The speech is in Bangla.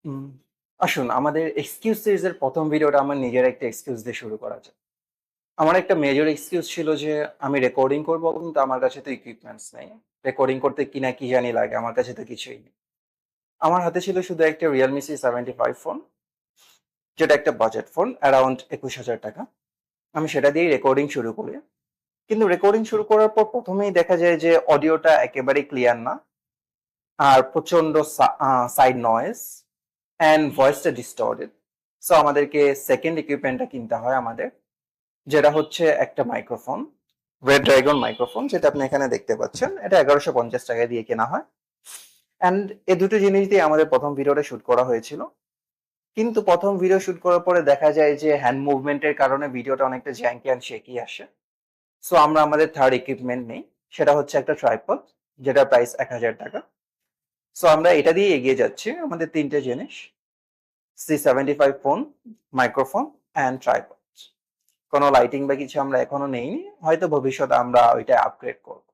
হুম, আসুন আমাদের এক্সকিউজ সিরিজের প্রথম ভিডিওটা আমার নিজের একটা এক্সকিউজ দিয়ে শুরু করা যাক। আমার একটা মেজর এক্সকিউজ ছিল যে আমি রেকর্ডিং করব কিন্তু আমার কাছে তো ইকুইপমেন্টস নেই। রেকর্ডিং করতে কি না কি জানি লাগে, আমার কাছে তো কিছুই নেই। আমার হাতে ছিল শুধু একটা Realme C75 ফোন, যেটা একটা বাজেট ফোন অ্যারাউন্ড 21,000 টাকা। আমি সেটা দিয়েই রেকর্ডিং শুরু করি। কিন্তু রেকর্ডিং শুরু করার পর প্রথমেই দেখা যায় যে অডিওটা একেবারেই ক্লিয়ার না, আর প্রচন্ড সাইড নয়েজ অ্যান্ড ভয়েসটা ডিস্টর্টেড। সো আমাদেরকে সেকেন্ড ইকুইপমেন্টটা কিনতে হয় আমাদের, যেটা হচ্ছে একটা মাইক্রোফোন, রেড ড্রাগন মাইক্রোফোন, যেটা আপনি এখানে দেখতে পাচ্ছেন। এটা 1150 টাকা দিয়ে কেনা হয়। অ্যান্ড এই দুটো জিনিস দিয়ে আমাদের প্রথম ভিডিওটা শুট করা হয়েছিল। কিন্তু প্রথম ভিডিও শুট করার পরে দেখা যায় যে হ্যান্ড মুভমেন্টের কারণে ভিডিওটা অনেকটা জ্যাঙ্কি অ্যান্ড শেকি আসে। সো আমরা আমাদের থার্ড ইকুইপমেন্ট নেই, সেটা হচ্ছে একটা ট্রাইপড, যেটা প্রাইস 1000 টাকা। সো আমরা এটা দিয়ে এগিয়ে যাচ্ছি। আমাদের তিনটে জিনিস: C75 phone, microphone and tripod. কোনো লাইটিং বা কিছু আমরা এখনো নেইনি, হয়তো ভবিষ্যতে আমরা ওইটা আপগ্রেড করব।